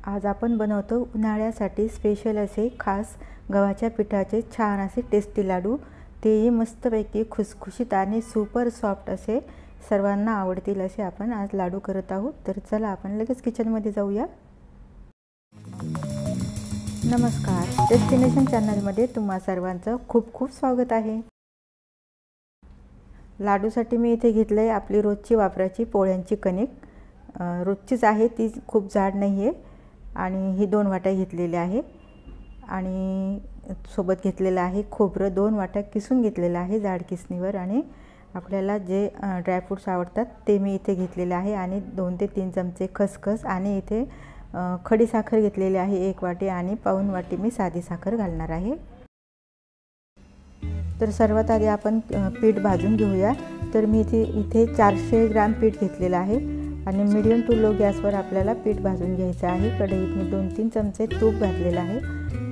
आज आपण बनवतो उन्हाळ्यासाठी स्पेशल असे खास गव्हाच्या पिठाचे छान असे टेस्टी लाडू। तेही मस्तपैकी खुसखुशीत आणि सुपर सॉफ्ट असे सर्वांना आवडतील असे आपण आज लाडू करत आहोत। तर चला आपण लगेच किचनमध्ये जाऊया। नमस्कार, डेस्टिनेशन चॅनलमध्ये तुम्हा सर्वांचं खूप खूप स्वागत आहे। लाडूसाठी मी इथे घेतले आपली रोजची वापराची पोळ्यांची कणिक। रोजचीच आहे, ती खूप जाड नाही आहे। आणि ही 2 वाट्या घेतलेल्या आहे आणि सोबत घेतलेला आहे खोबरं 2 वाट्या किसून घेतलेला आहे जाड किसणीवर। आणि आपल्याला जे ड्रायफ्रूट्स आवडतात ते मी इथे घेतलेले आहे आणि 2 ते 3 चमचे खसखस आणि इथे खडी साखर घेतलेली आहे 1 वाटी आणि पाऊण वाटी मी साधी साखर घालणार आहे। तर सर्वात आधी आपण पीठ भाजून घेऊया। तर मी इथे 400 ग्रॅम पीठ घेतलेलं आहे आणि मीडियम टू लो गॅसवर आपल्याला पीठ भाजून घ्यायचं आहे। कढईत मी 2-3 चमचे तूप घातलेलं आहे।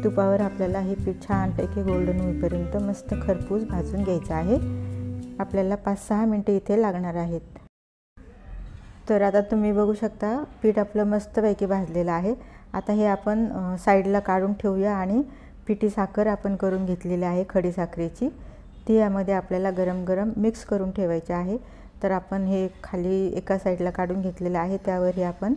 तुपावर आपल्याला हे पीठ छानपैकी गोल्डन होईपर्यंत मस्त खरपूस भाजून घ्यायचं आहे। आपल्याला 5-6 मिनिटे इथे लागणार आहेत। तर आता तुम्ही बघू शकता पीठ आपलं मस्तपैकी भाजलेलं आहे। आता हे आपण साईडला काढून ठेवूया आणि पिठी साखर आपण करून घेतलेली आहे खडी साखरेची, ती यामध्ये आपल्याला गरम गरम मिक्स करून ठेवायची आहे। तर आपण हे खाली एका साईडला काढून घेतलेलं आहे, त्यावर हे आपण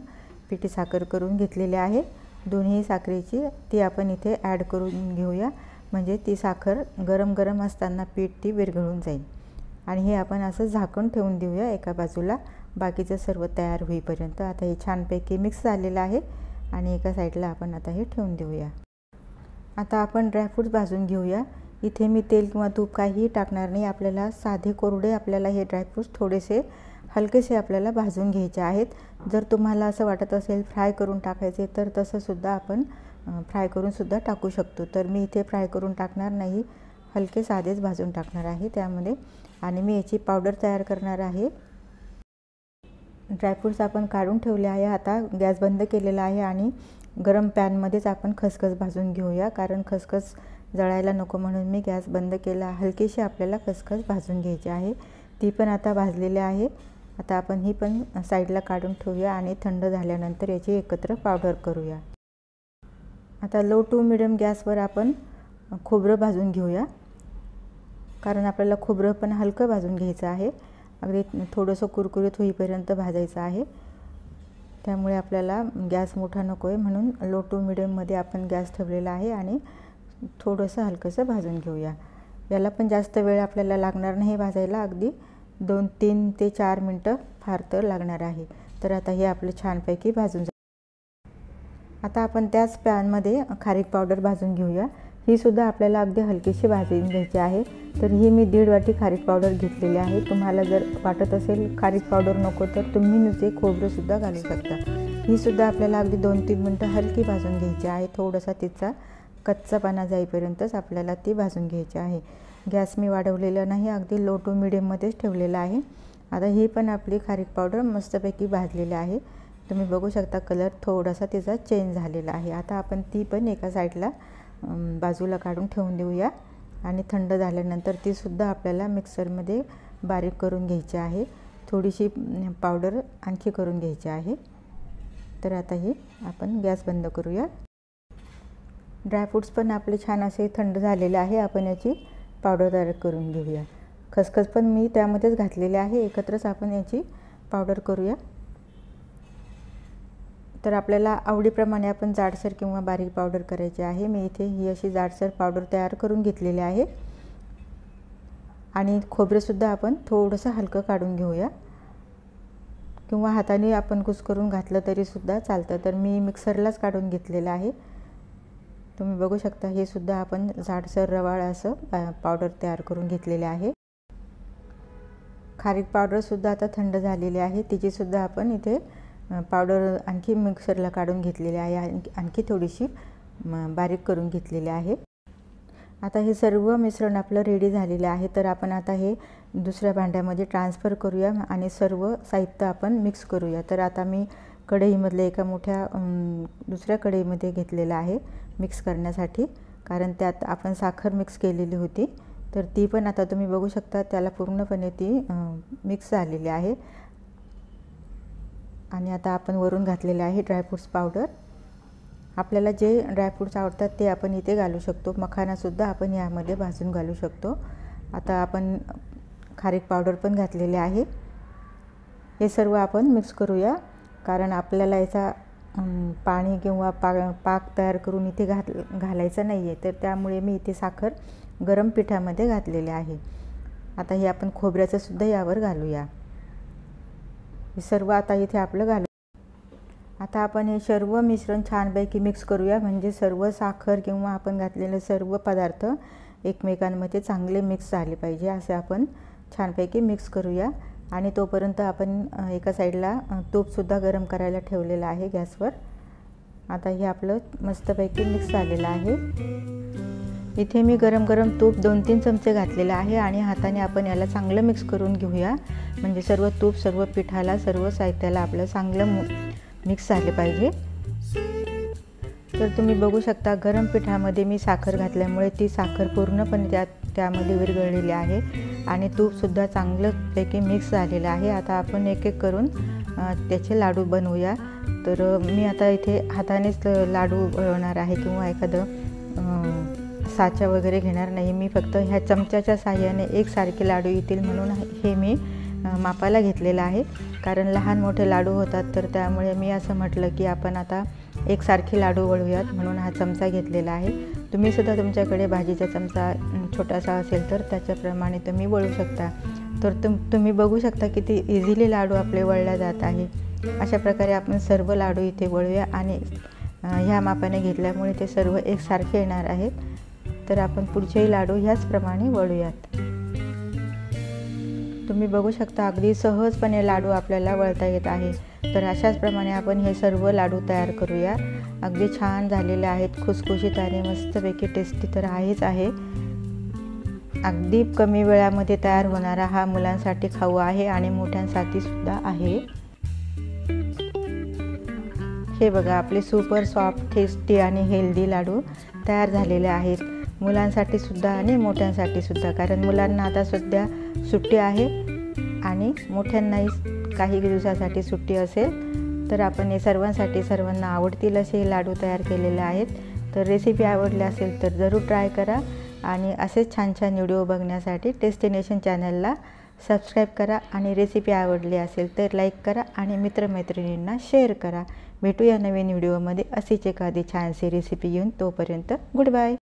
पिठी साखर करून घेतलेली आहे दोन्ही साखरेची, ती आपण इथे ॲड करून घेऊया। म्हणजे ती साखर गरम गरम असताना पीठ ती विरघळून जाईल। आणि हे आपण असं झाकून ठेवून देऊया एका बाजूला बाकीचं सर्व तयार होईपर्यंत। आता हे छानपैकी मिक्स झालेलं आहे आणि एका साईडला आपण आता हे ठेवून देऊया। आता आपण ड्रायफ्रूट्स भाजून घेऊया। इथे मी तेल किंवा तूप काहीही टाकणार नाही। आपल्याला साधे कोरडे आपल्याला हे ड्रायफ्रूट्स थोडेसे हलकेसे आपल्याला भाजून घ्यायचे आहेत। जर तुम्हाला असं वाटत असेल फ्राय करून टाकायचे तर तसं सुद्धा आपण फ्राय करून सुद्धा टाकू शकतो। तर मी इथे फ्राय करून टाकणार नाही, हलके साधेच भाजून टाकणार आहे त्यामध्ये। आणि मी याची पावडर तयार करणार आहे। ड्रायफ्रूट्स आपण काढून ठेवले आहे। आता गॅस बंद केलेला आहे आणि गरम पॅनमध्येच आपण खसखस भाजून घेऊया, कारण खसखस जळायला नको म्हणून मी गॅस बंद केला। हलकीशी आपल्याला खसखस भाजून घ्यायची आहे, ती पण आता भाजलेली आहे। आता आपण ही पण साईडला काढून ठेवूया आणि थंड झाल्यानंतर याची एकत्र पावडर करूया। आता लो टू मिडियम गॅसवर आपण खोबरं भाजून घेऊया, कारण आपल्याला खोबरं पण हलकं भाजून घ्यायचं आहे। अगदी थोडंसं कुरकुरीत होईपर्यंत भाजायचं आहे, त्यामुळे आपल्याला गॅस मोठा नको आहे म्हणून लो टू मिडियममध्ये आपण गॅस ठेवलेला आहे आणि थोडंसं हलकंसं भाजून घेऊया। याला पण जास्त वेळ आपल्याला लागणार नाही भाजायला, अगदी 2-3 ते 4 मिनटं फार तर लागणार आहे। तर आता हे आपलं छानपैकी भाजून आता आपण त्याच पॅनमध्ये खारीक पावडर भाजून घेऊया। ही सुद्धा आपल्याला अगदी हलकीशी भाजून घ्यायची आहे। तर ही मी 1.5 वाटी खारीक पावडर घेतलेली आहे। तुम्हाला जर वाटत असेल खारीक पावडर नको तर तुम्ही नुसते खोबरं सुद्धा घालू शकता। ही सुद्धा आपल्याला अगदी 2-3 मिनटं हलकी भाजून घ्यायची आहे। थोडासा तिचा कच्चापणा जाईपर्यंतच आपल्याला ती भाजून घ्यायची आहे। गॅस मी वाढवलेला नाही, अगदी लो टू मिडियममध्येच ठेवलेला आहे। आता ही पण आपली खारीक पावडर मस्तपैकी भाजलेली आहे। तुम्ही बघू शकता कलर थोडासा तिचा चेंज झालेला आहे। आता आपण ती पण एका साईडला बाजूला काढून ठेवून देऊया आणि थंड झाल्यानंतर ती सुद्धा आपल्याला मिक्सरमध्ये बारीक करून घ्यायची आहे। थोडीशी पावडर आणखी करून घ्यायची आहे। तर आता हे आपण गॅस बंद करूया। ड्रायफ्रूट्स पण आपले छान असे थंड झालेले आहे। आपण याची पावडर तयार करून घेऊया। खसखस पण मी त्यामध्येच घातलेले आहे, एकत्रच आपण याची पावडर करूया। तर आपल्याला आवडीप्रमाणे आपण जाडसर किंवा बारीक पावडर करायची आहे। मी इथे ही अशी जाडसर पावडर तयार करून घेतलेली आहे। आणि खोबरेसुद्धा आपण थोडंसं हलकं काढून घेऊया, किंवा हाताने आपण कुस्करून घातलं तरीसुद्धा चालतं। तर मी मिक्सरलाच काढून घेतलेलं आहे। तुम्ही बघू शकता हे सुद्धा आपण जाडसर रवाळ असं पावडर तयार करून घेतलेले आहे। खारीक पावडरसुद्धा आता थंड झालेली आहे, तिचीसुद्धा आपण इथे पावडर आणखी मिक्सरला काढून घेतलेली आहे, आणखी थोडीशी बारीक करून घेतलेली आहे। आता हे सर्व मिश्रण आपलं रेडी झालेलं आहे। तर आपण आता हे दुसऱ्या भांड्यामध्ये ट्रान्सफर करूया आणि सर्व साहित्य आपण मिक्स करूया। तर आता मी कढईमधले एका मोठ्या दुसऱ्या कढईमध्ये घेतलेलं आहे मिक्स करण्यासाठी, कारण त्यात आपण साखर मिक्स केलेली होती। तर ती पण आता तुम्ही बघू शकता त्याला पूर्णपणे ती मिक्स झालेली आहे। आणि आता आपण वरून घातलेले आहे ड्रायफ्रूट्स पावडर। आपल्याला जे ड्रायफ्रूट्स आवडतात ते आपण इथे घालू शकतो। मखानासुद्धा आपण यामध्ये भाजून घालू शकतो। आता आपण खारीक पावडर पण घातलेली आहे। हे सर्व आपण मिक्स करूया, कारण आपल्याला याचा पाणी किंवा पाक तयार करून इथे घालायचा नाही आहे, तर त्यामुळे मी इथे साखर गरम पिठामध्ये घातलेले आहे। आता हे आपण खोबऱ्याचं सुद्धा यावर घालूया। हे सर्व आता इथे आपलं घालू। आता आपण हे सर्व मिश्रण छानपैकी मिक्स करूया, म्हणजे सर्व साखर किंवा आपण घातलेले सर्व पदार्थ एकमेकांमध्ये चांगले मिक्स झाले पाहिजे, असे आपण छानपैकी मिक्स करूया। आणि तोपर्यंत आपण एका साईडला तूपसुद्धा गरम करायला ठेवलेलं आहे गॅसवर। आता हे आपलं मस्तपैकी मिक्स झालेलं आहे। इथे मी गरम गरम तूप 2-3 चमचे घातलेलं आहे आणि हाताने आपण याला चांगलं मिक्स करून घेऊया, म्हणजे सर्व तूप सर्व पिठाला सर्व साहित्याला आपलं चांगलं मिक्स झाले पाहिजे। तर तुम्ही बघू शकता गरम पिठामध्ये मी साखर घातल्यामुळे ती साखर पूर्णपणे त्यामध्ये विरघळलेली आहे आणि तूपसुद्धा चांगल्यापैकी मिक्स झालेलं आहे। आता आपण एक एक करून त्याचे लाडू बनवूया। तर मी आता इथे हातानेच लाडू बनवणार आहे किंवा एखादं साचा वगैरे घेणार नाही। मी फक्त ह्या चमच्याच्या साहाय्याने एकसारखे लाडू येतील म्हणून हे मी मापाला घेतलेलं आहे, कारण लहान मोठे लाडू होतात, तर त्यामुळे मी असं म्हटलं की आपण आता एकसारखे लाडू वळूयात, म्हणून हा चमचा घेतलेला आहे। तुम्ही सुद्धा तुमच्याकडे भाजीचा चमचा छोटासा असेल तर त्याच्याप्रमाणे तुम्ही वळू शकता। तर तुम्ही बघू शकता किती इझिली लाडू आपले वळल्या जात आहे। अशा प्रकारे आपण सर्व लाडू इथे वळूया आणि ह्या मापाने घेतल्यामुळे ते सर्व एकसारखे येणार आहेत। तर आपण पुढचेही लाडू ह्याचप्रमाणे वळूयात। तुम्ही बघू शकता अगदी सहजपणे लाडू आपल्याला वळता येत आहे। तर अशाच प्रमाणे आपण हे सर्व लाडू तयार करूया। अगदी छान झालेले आहेत, खुसखुशीत आणि मस्तपैकी टेस्टी तर आहेच आहे। अगदी कमी वेळामध्ये तयार होणारा हा मुलांसाठी खाऊ आहे आणि मोठ्यांसाठी सुद्धा आहे। हे बघा आपले सुपर सॉफ्ट टेस्टी आणि हेल्दी लाडू तयार झालेले आहेत, मुलांसाठी सुद्धा आणि मोठ्यांसाठी सुद्धा, कारण मुलांना आता सध्या सुट्टी आहे आणि मोठ्यांनाही काही दिवसासाठी सुट्टी असेल। तर आपण हे सर्वांना आवडतील असे लाडू तयार केलेले आहेत। तर रेसिपी आवडली असेल तर जरूर ट्राय करा आणि असेच छान छान व्हिडिओ बघण्यासाठी टेस्टिनेशन चॅनलला सबस्क्राईब करा आणि रेसिपी आवडली असेल तर लाईक करा आणि मित्रमैत्रिणींना शेअर करा। भेटूया नवीन व्हिडिओमध्ये अशीच एखादी छानशी रेसिपी घेऊन। तोपर्यंत गुड बाय।